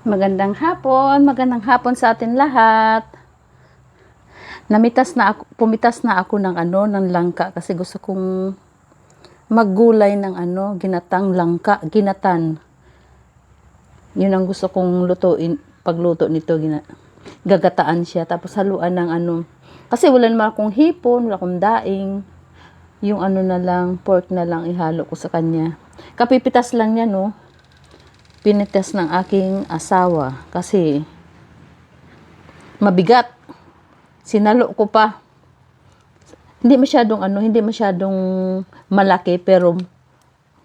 Magandang hapon sa atin lahat. Pumitas na ako ng ng langka kasi gusto kong maggulay ng ginatang langka, ginatan. Yun ang gusto kong lutuin, pagluto nito, gagataan siya tapos haluan ng kasi wala naman akong hipon, wala akong daing. Yung na lang, pork na lang ihalo ko sa kanya. Kapipitas lang niya, no. Pinitas ng aking asawa kasi mabigat. Sinalo ko pa. Hindi masyadong malaki pero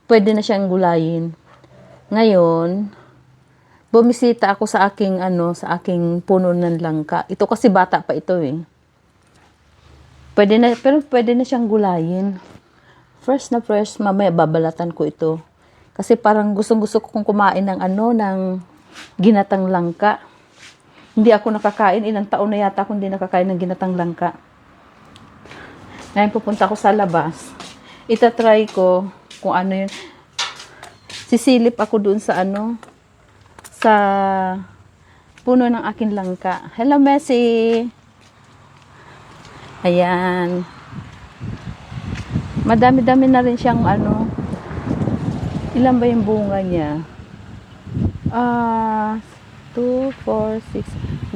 pwede na siyang gulayin. Ngayon, bumisita ako sa aking sa aking puno ng langka. Ito kasi bata pa ito eh. Pwede na siyang gulayin. Fresh, mamaya babalatan ko ito. Kasi parang gustong-gusto kong kumain ng ng ginatang langka. Hindi ako nakakain. Ilang taon na yata akong hindi nakakain ng ginatang langka. Ngayon pupunta ako sa labas. Itatry ko kung ano yun. Sisilip ako doon sa sa puno ng aking langka. Hello, Messi! Ayan. Madami-dami na rin siyang ilan ba yung bunga niya? 2, 4, 6, 8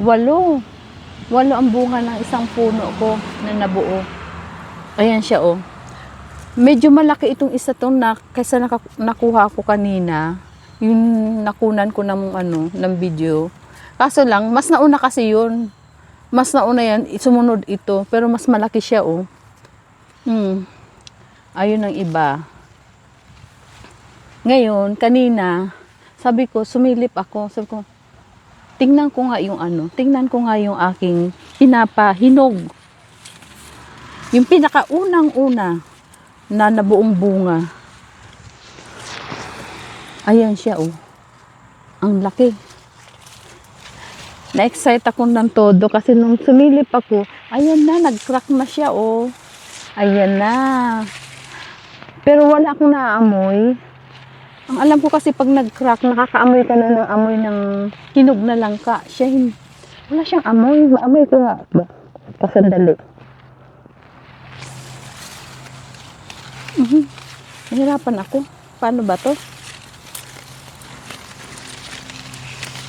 ang bunga ng isang puno ko na nabuo. Ayan siya oh. Medyo malaki itong isa tong kaysa nakuha ko kanina. Yung nakunan ko ng video. Kaso lang, mas nauna kasi yun. Mas nauna yan, sumunod ito. Pero mas malaki siya oh. Ayun ang iba. Ngayon, kanina, sabi ko, sumilip ako. Sabi ko, tingnan ko nga yung aking hinog. Yung pinakaunang-una na nabuong bunga. Ayan siya, oh. Ang laki. Na-excite ako ng todo kasi nung sumilip ako, ayan na, nag-crack na siya, oh. Ayan na. Pero wala akong naamoy. Ang alam ko kasi pag nag-crack, nakakaamoy ka na ng amoy ng hinog na langka. Wala siyang amoy. Maamoy ko nga. Pasandali. Nahirapan ako. Paano ba to?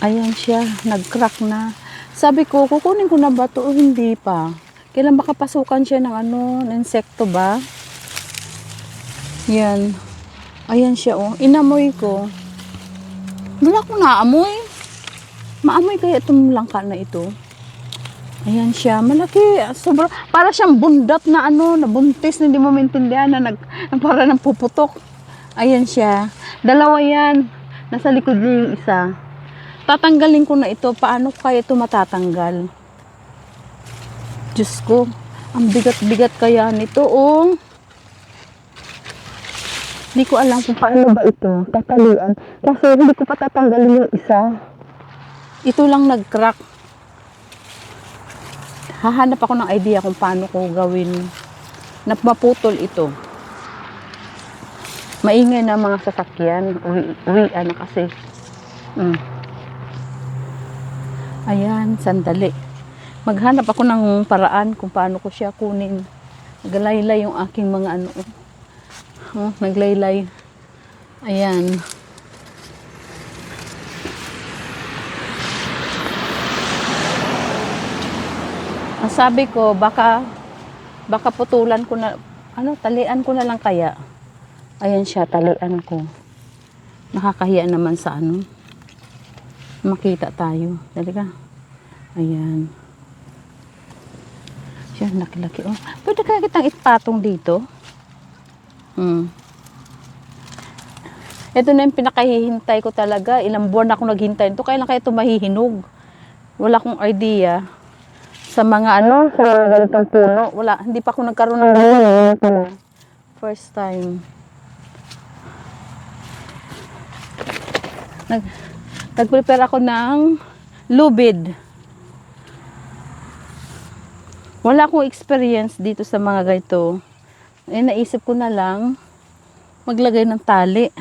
Ayan siya. Nag-crack na. Sabi ko, kukunin ko na ba to o hindi pa? Kailan makapasukan siya ng ng insekto ba? Yan. Ayan siya oh. Inamoy ko. Wala akong naamoy. Maamoy kaya itong langka na ito. Ayan siya. Malaki. Sobra. Para siyang bundat na nabuntis na hindi mo maintindihan na para nang puputok. Ayan siya. Dalawa yan. Nasa likod niya yung isa. Tatanggalin ko na ito. Paano kaya ito matatanggal? Diyos ko. Ang bigat-bigat kaya nito oh. Hindi ko alam kung paano ba ito tatalian. Kasi hindi ko pa tatanggalin yung isa. Ito lang nag-crack. Hahanap ako ng idea kung paano ko gawin na maputol ito. Maingay na mga sasakyan. Uwian na kasi. Ayan, sandali. Maghanap ako ng paraan kung paano ko siya kunin. Naglaylay yung aking mga naglaylay. Ayan. Ang sabi ko, baka putulan ko na, talian ko na lang kaya. Ayan siya, talian ko. Nakakahiya naman sa makita tayo. Dali ka. Ayan. Siya, laki-laki. Oh. Pwede kaya kitang ipatong dito? Ito na yung pinakahihintay ko talaga. Ilang buwan ako naghintay ito. Kailan kaya ito mahihinog? Wala akong idea. Sa mga sa mga ganitong puno. Wala. Hindi pa ako nagkaroon ng ganyan. First time. Nag-prepare ako ng lubid. Wala akong experience dito sa mga ganito. Naisip ko na lang maglagay ng tali.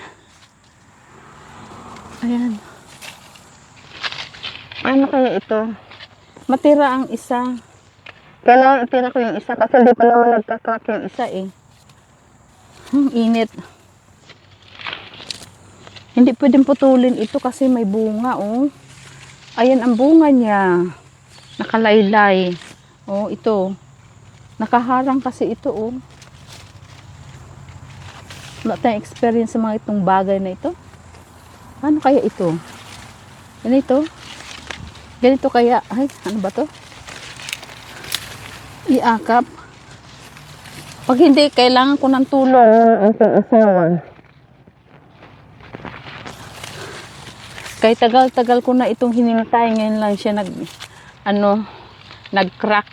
Ayan. kaya ito? Matira ang isa. Kailangan itira ko yung isa kasi hindi pa naman nagka-crack yung isa eh. Init. Hindi pwedeng putulin ito kasi may bunga, oh. Ayan ang bunga niya. Nakalaylay. Oh, ito. Nakaharang kasi ito, oh. Wala tayong experience sa mga itong bagay na ito. Ano kaya ito? Ganito? Ganito kaya? Ay, ano ba to? Iakap. Pag hindi, kailangan ko ng tulong ang asawa. Kaya tagal-tagal ko na itong hinintay. Ngayon lang siya nag-crack.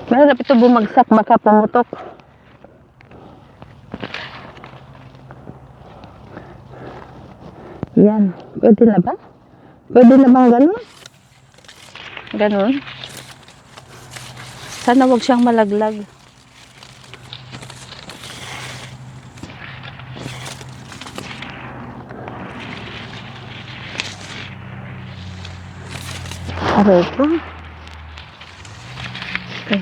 Mahirap ito bumagsak, baka pumutok. Yan. Pwede na ba? Pwede na bang ganun? Ganun. Sana wag siyang malaglag. Aray ko. Okay.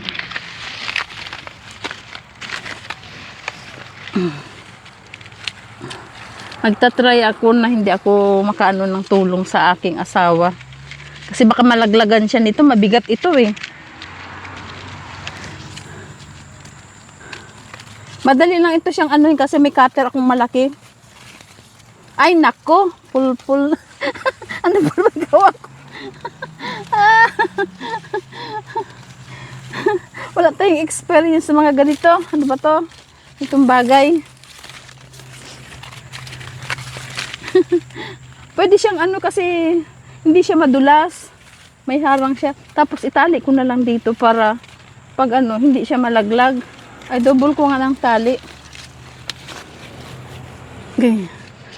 Magta-try ako na hindi ako makaano ng tulong sa aking asawa. Kasi baka malaglagan siya nito. Mabigat ito eh. Madali lang ito siyang anuhin kasi may cutter akong malaki. Ay nako. Pul-pul. Ano ba magawa ko? Wala tayong experience sa mga ganito. Ano ba to? Itong bagay. Pwede siyang ano kasi hindi siya madulas. May harang siya. Tapos itali ko na lang dito para pag ano, hindi siya malaglag. Ay, double ko nga ng tali. Okay.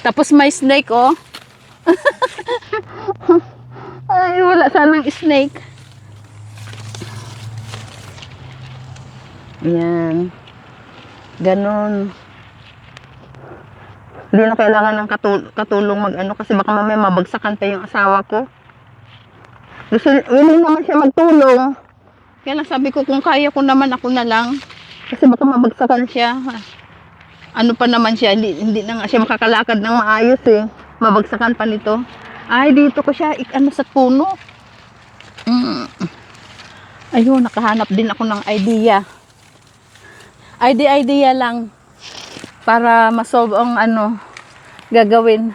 Tapos may snake, oh. Ay, wala sanang snake. Ayan. Ganon. Hindi na kailangan ng katulong mag-ano kasi baka mamaya mabagsakan pa yung asawa ko. Willing naman siya magtulong. Kaya lang sabi ko kung kaya ko naman ako na lang. Kasi baka mabagsakan siya. Ano pa naman siya, hindi na nga siya makakalakad ng maayos eh. Mabagsakan pa nito. Ay, dito ko siya ano sa puno. Ayun, nakahanap din ako ng idea. Idea lang. Para masolve ang ano gagawin.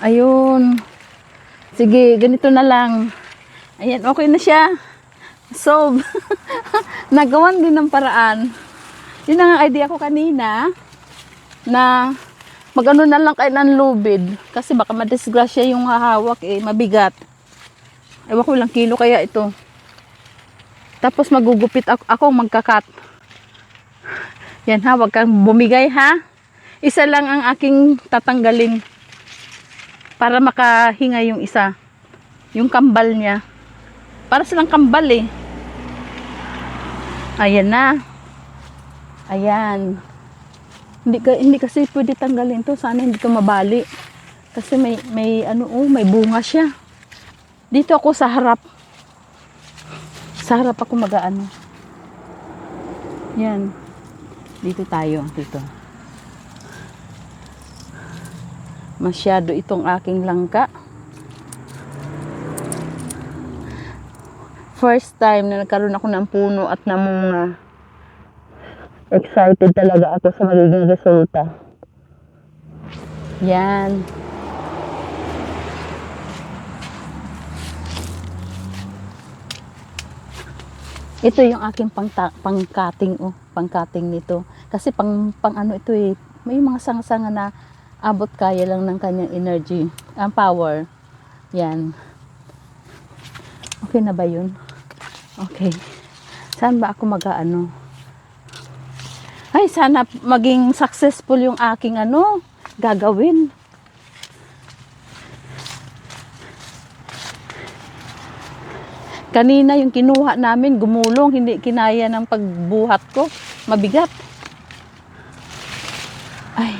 Ayun. Sige, ganito na lang. Ayan, okay na siya. Solve. Nagawan din ng paraan. Yun ang idea ko kanina na magano na lang kayo ng lubid kasi baka madisgrasya yung hahawak eh, mabigat. Ewan ko ilang kilo kaya ito. Tapos magugupit ako magkakat. Yan ha, wag kang bumigay ha. Isa lang ang aking tatanggalin para makahinga yung isa. Yung kambal niya. Para silang kambal eh. Ayan na. Ayan. Hindi kasi pwede tanggalin to. Sana hindi to mabali. Kasi may ano may bunga siya. Dito ako sa harap. Sa harap ako mag-aano. Yan. Dito tayo. Dito. Masyado itong aking langka. First time na nagkaroon ako ng puno at namunga. Excited talaga ako sa magiging resulta. Yan. Ito yung aking pang-cutting pang-cutting nito. Kasi pang ano ito eh. May mga sanga-sanga na abot kaya lang ng kanyang energy. Ang power. Yan. Okay na ba yun? Okay. Saan ba ako mag-ano? Ay, sana maging successful yung aking gagawin. Kanina yung kinuha namin, gumulong, hindi kinaya ng pagbuhat ko. Mabigat. Ay,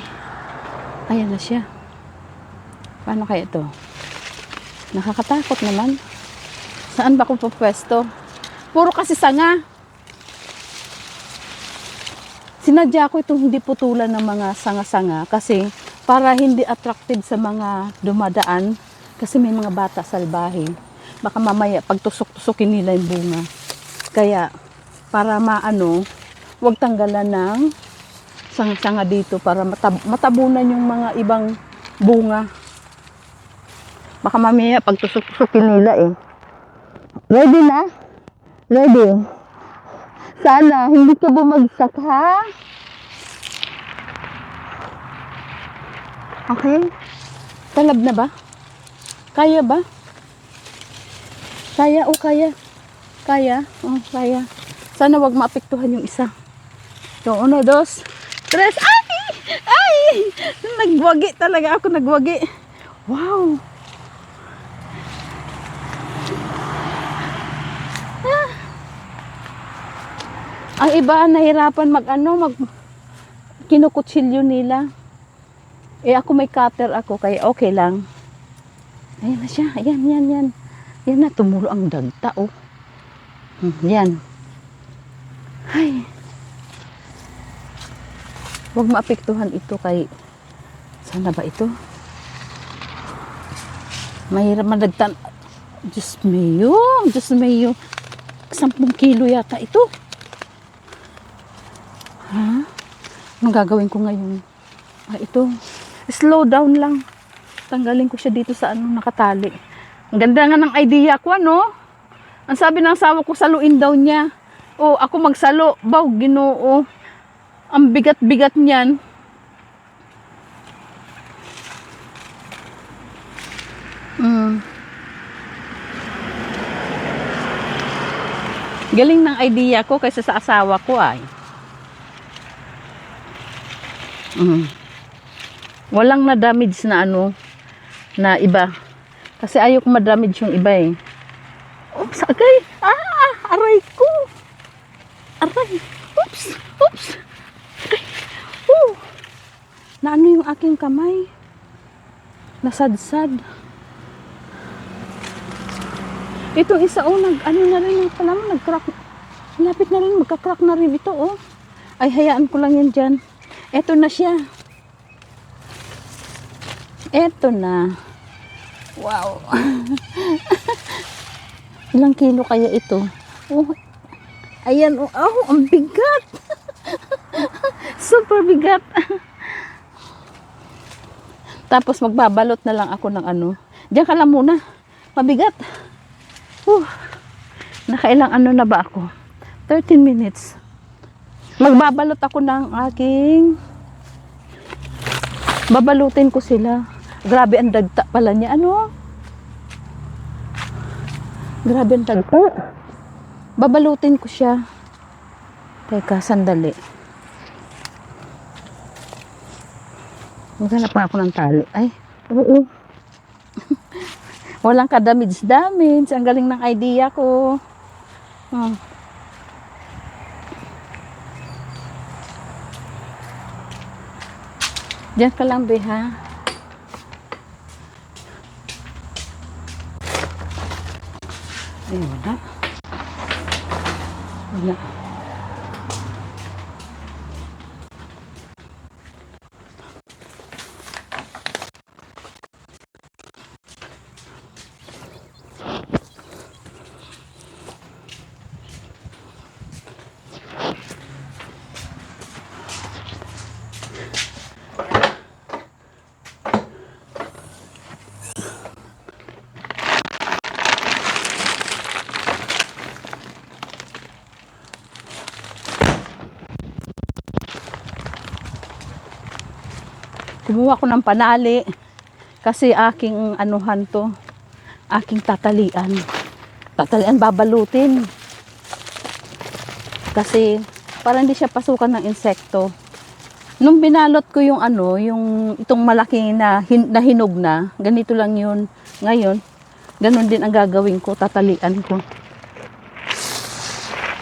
Ayan na siya. Paano kaya ito? Nakakatakot naman. Saan ba ako pupwesto? Puro kasi sanga. Sinadya ko itong hindi putulan ng mga sanga-sanga kasi para hindi attractive sa mga dumadaan kasi may mga bata salbahe. Baka mamaya pagtusok-tusokin nila yung bunga. Kaya para maano, huwag tanggalan ng sanga-sanga dito para matabunan yung mga ibang bunga. Baka mamaya pagtusok-tusokin nila eh. Ready na? Ready? Sana, hindi ka bumagsak, ha? Okay? Talab na ba? Kaya ba? Kaya, kaya. Kaya? Kaya. Sana wag maapektuhan yung isa. So, 1, 2, 3. Ay! Ay! Nagwagi talaga ako, nagwagi. Wow! Ang iba nahirapan kinukutsilyo nila. Eh ako may cutter ako kaya okay lang. Ayan na siya. Ayan, yan, yan. Yan na, tumulo ang dagta, oh. Yan. Ay. Huwag maapektuhan ito kay... Sana ba ito? Mahirap madagtan. Diyos mayo. Diyos mayo. 10 kilo yata ito. Ha? Anong gagawin ko ngayon? Ito. Slow down lang. Tanggalin ko siya dito sa nakatali. Ang ganda nga ng idea ko, ano? Ang sabi ng asawa ko, saluin daw niya. Ako magsalo. Baw, Ginoo. Ang bigat-bigat niyan. Galing ng idea ko kaysa sa asawa ko ay. Walang na-damage na na iba. Kasi ayaw ko ma-damage yung iba eh. Oops, agay! Aray ko! Aray! Oops! Oops! Agay! Na yung aking kamay? Nasadsad. Itong isa na rin pala mo, nag-crack. Lapit na rin, magka-crack na rin ito Ay, hayaan ko lang yan dyan. Eto na siya. Eto na. Wow. Ilang kilo kaya ito? Ayan. Ang bigat. Super bigat. Tapos magbabalot na lang ako ng Diyan ka lang muna. Mabigat. Nakailang na ba ako? 13 minutes. Magbabalot ako ng aking... Babalutin ko sila. Grabe ang dagta pala niya. Grabe ang dagta. Babalutin ko siya. Teka, sandali. Maghanap pa ako ng tali. Ay, oo. Walang ka-damage. Ang galing ng idea ko. Diyan ka lang, ha? Ay, wala. Wala. Kumuha ko ng panali kasi aking aking tatalian babalutin kasi para hindi siya pasukan ng insekto. Nung binalot ko yung yung itong malaki na hinog na, ganito lang yun. Ngayon, ganun din ang gagawin ko, tatalian ko.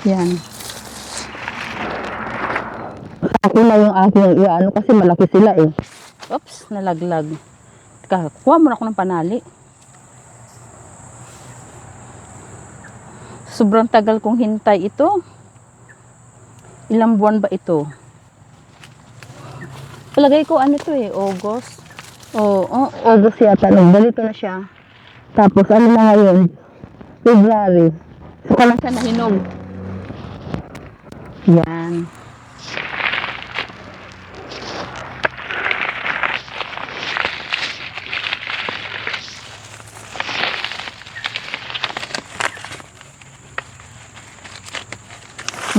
Yan. Akin na yung aking kasi malaki sila eh. Oops, nalaglag. Teka, kuha muna ako ng panali. Sobrang tagal kong hintay ito. Ilang buwan ba ito? Palagay ko ano to August. August yata. Ganito na siya. Tapos ano na ngayon? February. Saka lang siya nahinog. Yan.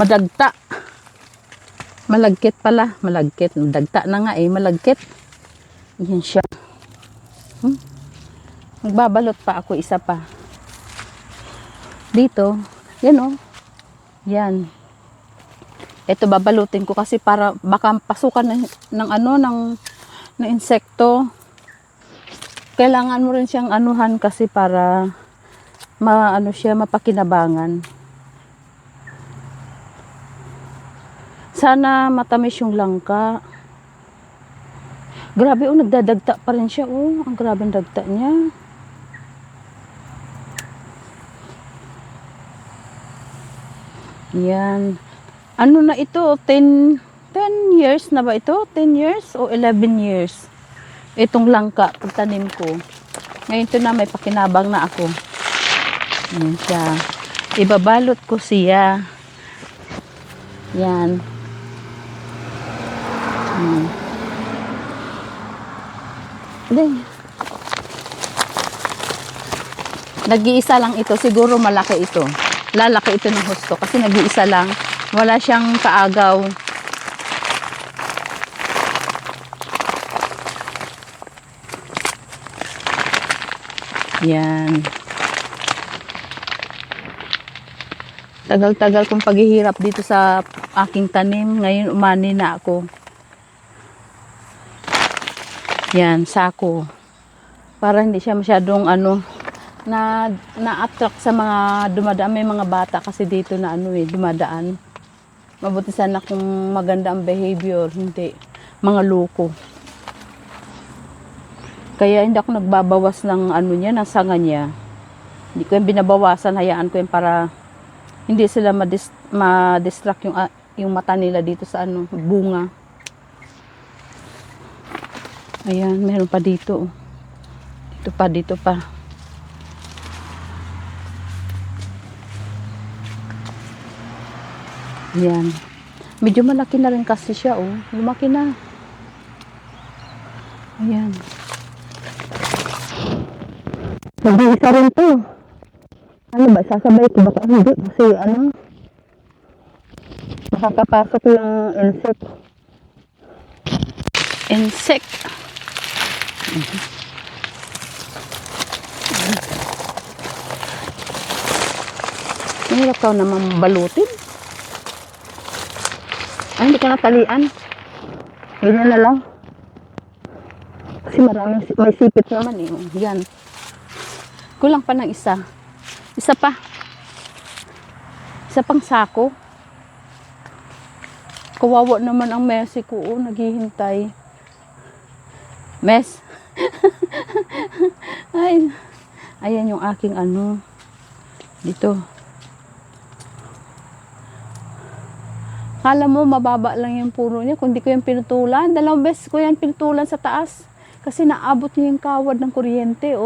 Madagta. Malagkit pala. Malagkit. Madagta na nga malagkit. Yan siya. Magbabalot pa ako isa pa. Dito. Yan Yan. Ito babalutin ko kasi para baka pasukan ng insekto. Kailangan mo rin siyang anuhan kasi para siya mapakinabangan. Sana matamis yung langka. Grabe nagdadagta pa rin siya ang grabe ang dagta niya. Yan. Ano na ito? 10 years na ba ito? 10 years o 11 years? Itong langka, pagtanim ko. Ngayon ito na may pakinabang na ako. Yan siya. Ibabalot ko siya. Yan. Nag-iisa lang ito. Siguro malaki ito. Lalaki ito ng husto kasi nag-iisa lang. Wala siyang kaagaw. Yan. Tagal-tagal kong paghihirap dito sa aking tanim. Ngayon umani na ako. Yan, sako. Para hindi siya masyadong na-attract sa mga dumadaan. May mga bata kasi dito na dumadaan. Mabuti sana kung maganda ang behavior, hindi mga loko. Kaya hindi ako nagbabawas ng niya, ng sanga niya. Hindi ko yung binabawasan, hayaan ko yung para hindi sila ma-distract yung mata nila dito sa bunga. Ayan, meron pa dito. Dito pa. Ayan. Medyo malaki na rin kasi siya, lumaki na. Ayan. Nag-iisa rin to. Ano ba? Sasabay ko baka hindi. Kasi makakapasok yung insect. Insect. Mahirap ka naman balutin. Ay, hindi ko natalian. Ganyan na lang. Kasi may sipit naman Yan. Kulang pa ng isa. Isa pa. Isa pang sako. Kawawa naman ang Messi ko. Naghihintay. Mes. Ay. Ayan yung aking dito. Kala mo mababa lang yung puno niya. Kung di ko yung pinutulan. 2 beses ko yan pinutulan sa taas. Kasi naabot niya yung kawad ng kuryente.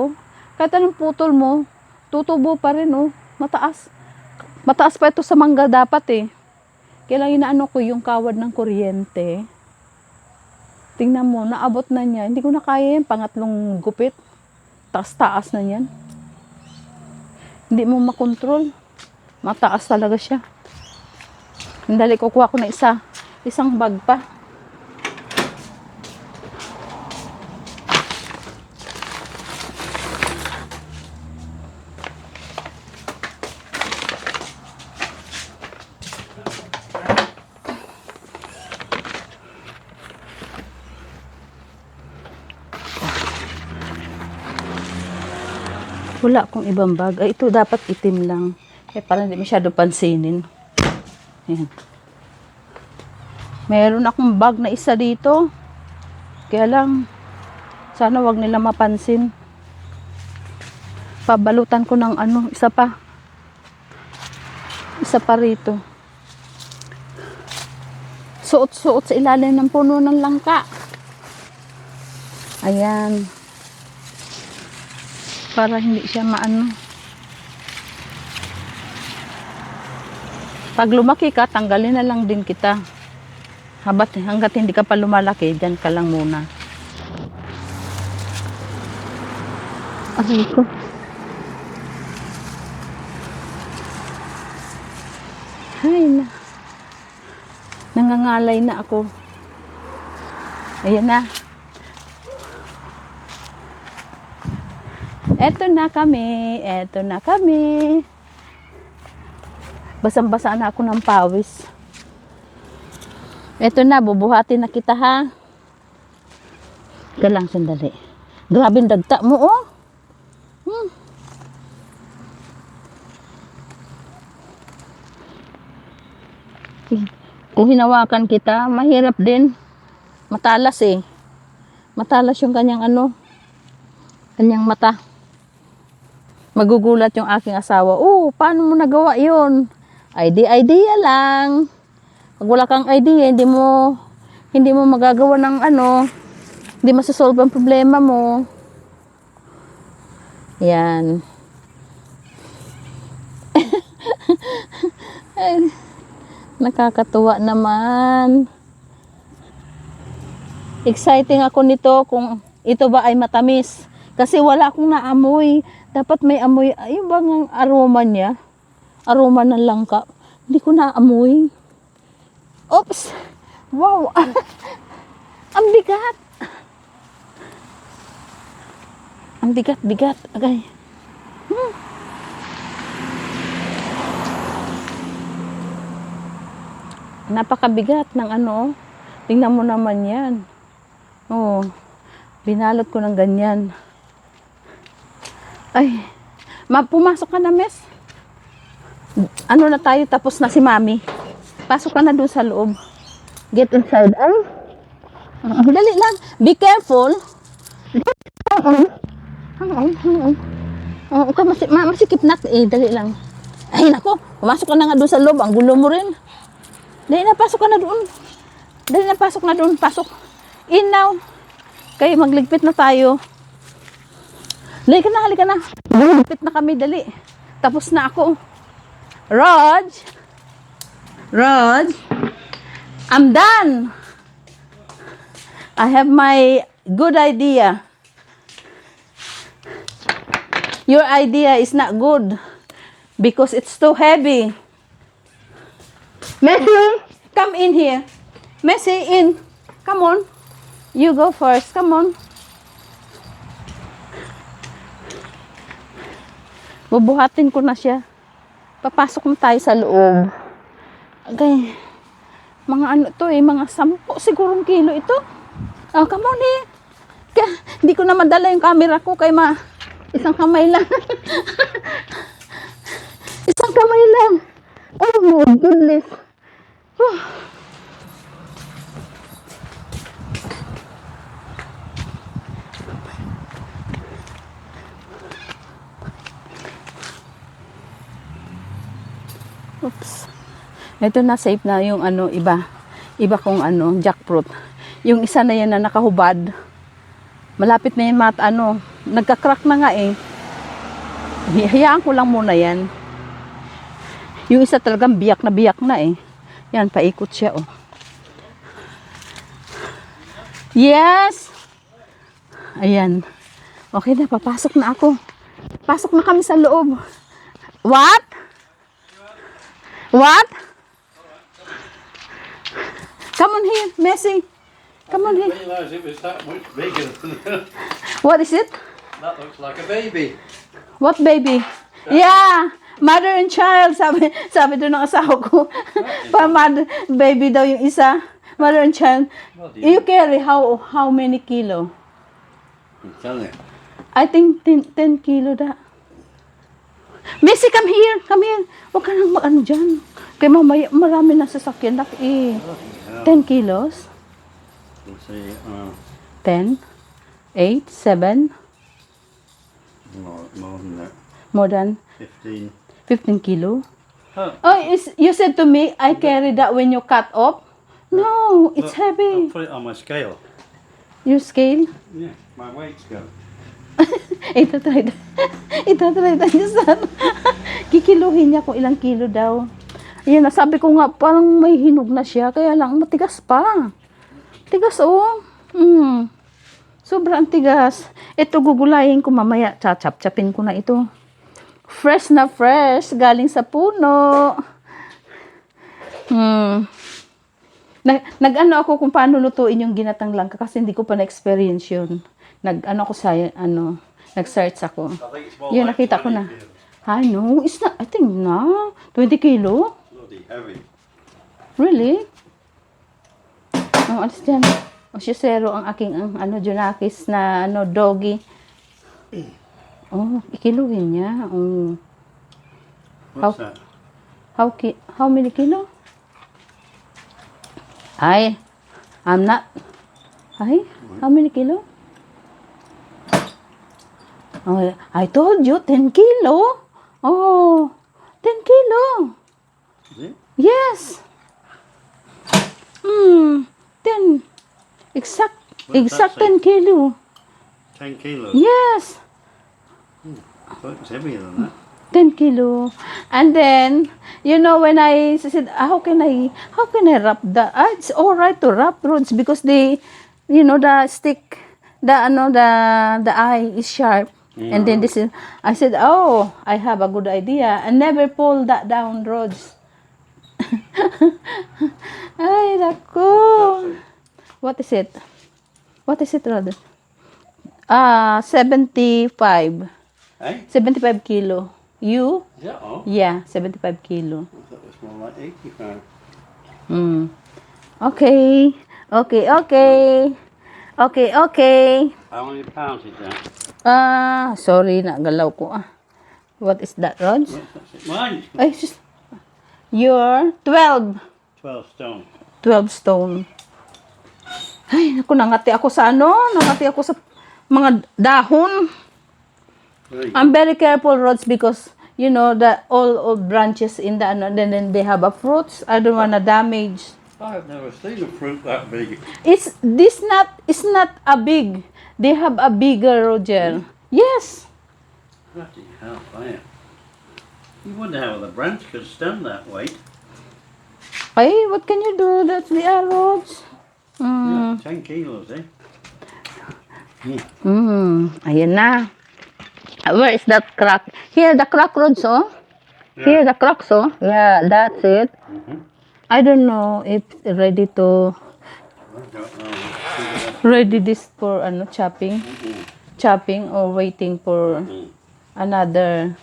Kahit anong putol mo, tutubo pa rin. Mataas. Mataas pa ito sa mangga dapat Kaya lang inaano ko yung kawad ng kuryente. Tingnan mo, naabot na niya. Hindi ko na kaya yan. Pangatlong gupit. Taas-taas na yan. Hindi mo makontrol. Mataas talaga siya. Dali, kukuha ko na isang bag pa. Wala akong ibang bag. Ay, ito dapat itim lang. Para hindi masyado pansinin. Ayan. Meron akong bag na isa dito. Kaya lang, Sana wag nila mapansin. Pabalutan ko ng ano, isa pa. Isa pa rito. Suot-suot sa ilalim ng puno ng langka. Ayan. Para hindi siya maano. Pag lumaki ka, tanggalin na lang din kita. Hanggat hindi ka pa lumalaki, dyan ka lang muna. Aray ko. Ay na. Nangangalay na ako. Ayan na. Eto na kami. Eto na kami. Basang-basa na ako ng pawis. Eto na, bubuhatin na kita ha. Ika lang, sandali. Grabe ang dagta mo, oh. Kung hinawakan kita, mahirap din. Matalas eh. Matalas yung kanyang ano, kanyang mata. Magugulat yung aking asawa. Oh, paano mo nagawa yun? Idea lang. Pag wala kang idea, hindi mo magagawa ng ano, hindi masasolve ang problema mo. Yan. Ay, nakakatuwa naman. Exciting ako nito kung ito ba ay matamis. Kasi wala akong naamoy. Dapat may amoy. Ayun bang ang aroma niya? Aroma ng langka. Hindi ko naamoy. Oops! Wow! Ang bigat! Ang bigat. Okay. Napakabigat ng ano. Tingnan mo naman yan. Oh, binalot ko ng ganyan. Ay, pumasok ka na, miss. Ano na tayo, tapos na si mami. Pasok ka na doon sa loob. Get inside. Ay. Dali lang. Be careful. Hang on. Oh, masikip na. Dali lang. Ay, nako. Pumasok ka na nga doon sa loob. Ang gulo mo rin. Dali na, pasok ka na doon. Dali na, pasok na doon. Pasok. In now. Kaya magligpit na tayo. Halika na. Ligpit na kami, dali. Tapos na ako. Raj, I'm done. I have my good idea. Your idea is not good because it's too heavy. Messi! Come in here. Messi, in. Come on. You go first. Come on. Bubuhatin ko na siya. Papasok na tayo sa loob. Okay. Mga ano to eh, mga 10 sigurong kilo ito. Oh, come on eh. Hindi ko na madala yung camera ko kay isang kamay lang. Isang kamay lang. Oh my goodness. Oops. Ito na safe na yung ano iba kong ano jackfruit. Yung isa na yan na nakahubad. Malapit na yan nagka-crack na nga eh. Hihayaan ko lang muna yan. Yung isa talagang biyak na eh. Yan, paikot siya oh. Yes! Ayan. Okay na, papasok na ako. Pasok na kami sa loob. What? Come on here, Messi. Come on I here. didn't realise it was that much bigger than What is it? that. Looks like a baby. What baby? Yeah, mother and child. Sabi doon ng asawa ko. Pa mother, baby daw yung isa. Mother and child. You carry how many kilo? I'm telling you. I think 10 kilo da. Messi, come here. Huwag ka nang ano dyan. Kaya mamaya marami na sasakyan. 10 kilos? We'll see. 10? 8, 7, More than that. more than 15. 15 kilo. Oh, Oh, you said to me, I carry that when you cut off? No, it's look, I'll heavy. put it on my scale. Your scale? Yeah, my weight scale. Itatry niya sa kikiluhin niya kung ilang kilo daw. Ayan, nasabi ko nga, parang may hinog na siya, kaya lang matigas pa. Tigas, oh. Sobrang tigas. Ito, gugulayin ko mamaya. Chachap-chapin ko na ito. Fresh na fresh, galing sa puno. Nag-ano ako kung paano lutuin yung ginatang langka kasi hindi ko pa na-experience yun. Nag-ano ko sa, nag-search ako. I think it's more Yun, like nakita ko 20 na. kilos. No, it's not, I think na. 20 kilo? Bloody heavy. Really? Oh, alis dyan. O, sisero ang aking, Junakis na, doggy. Oh, ikiluhin niya. Oh. What's that? How many kilo? Ay, I'm not. Ay, how many kilo? Oh, I told you, 10 kilo. Oh, 10 kilo. Is it? Yes. 10. Exact What does that 10 kilo. 10 kilos. Yes. I thought it was heavier than that. 10 kilo. And then, when I said, how can I wrap the, it's all right to wrap rods because the stick, the eye is sharp. And then this is, I said, oh, I have a good idea. And never pull that down rods. Ay, naku. What is it? What is it, Rod? 75. Eh? 75 kilo. You? Is that all? Yeah, 75 kilo. I thought it was more like 85. Okay. Okay. How many pounds is that? Sorry, nagalaw ko. What is that, Rods? That's it. Mine. Ay, you're 12. 12 stone. 12 stone. Ay, naku, nangati ako sa nangati ako sa mga dahon. Right. I'm very careful, Rods, because the all branches in the then they have a fruits. I don't wanna damage. I've never seen a fruit that big. It's not a big. They have a bigger, Roger. Yes. Bloody hell, fire. You wonder how the branch could stand that weight. Ay, what can you do? That's the arrows. Yeah, 10 kilos, eh? Ayan na. Where is that crack? Here, the crack, Rods, oh. Yeah. Here, the cracks, oh. Yeah, that's it. I don't know if ready to I don't know. ready this for chopping or waiting for another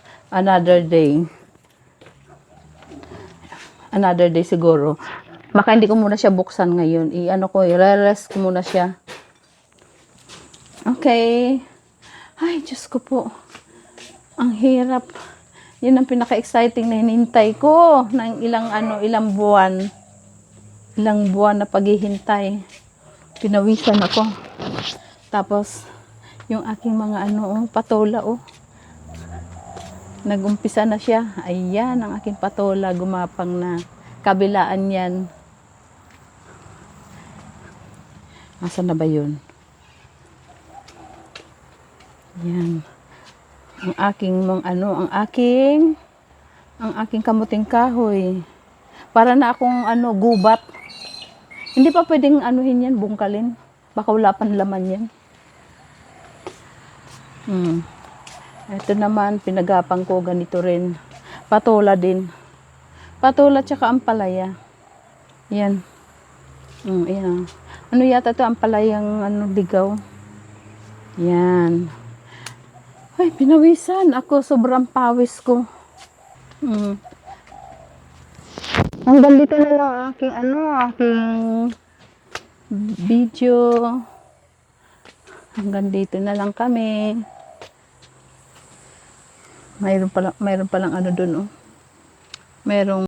day. Another day siguro. Baka hindi ko muna siya buksan ngayon. I-rest ko muna siya. Okay. Ay, Diyos ko po. Ang hirap. Yun ang pinaka-exciting na hinintay ko ng ilang buwan. Ilang buwan na paghihintay. Pinawisan ako. Tapos, yung aking mga patola, Nag-umpisa na siya. Ayan, ang aking patola, gumapang na. Kabilaan yan. Nasaan na ba yun? Yan. Ang aking kamuting kahoy. Para na akong gubat. Hindi pa pwedeng yan, bungkalin. Baka wala pang laman yan. Ito naman, pinagapang ko, ganito rin. Patola din. Patola tsaka ampalaya. Yan. Ayan. Ano yata ito, ampalayang ligaw. Yan. Ay, pinawisan. Ako, sobrang pawis ko. Hanggang dito na lang aking aking Video. Hanggang dito na lang kami. Mayroon palang doon, Mayroong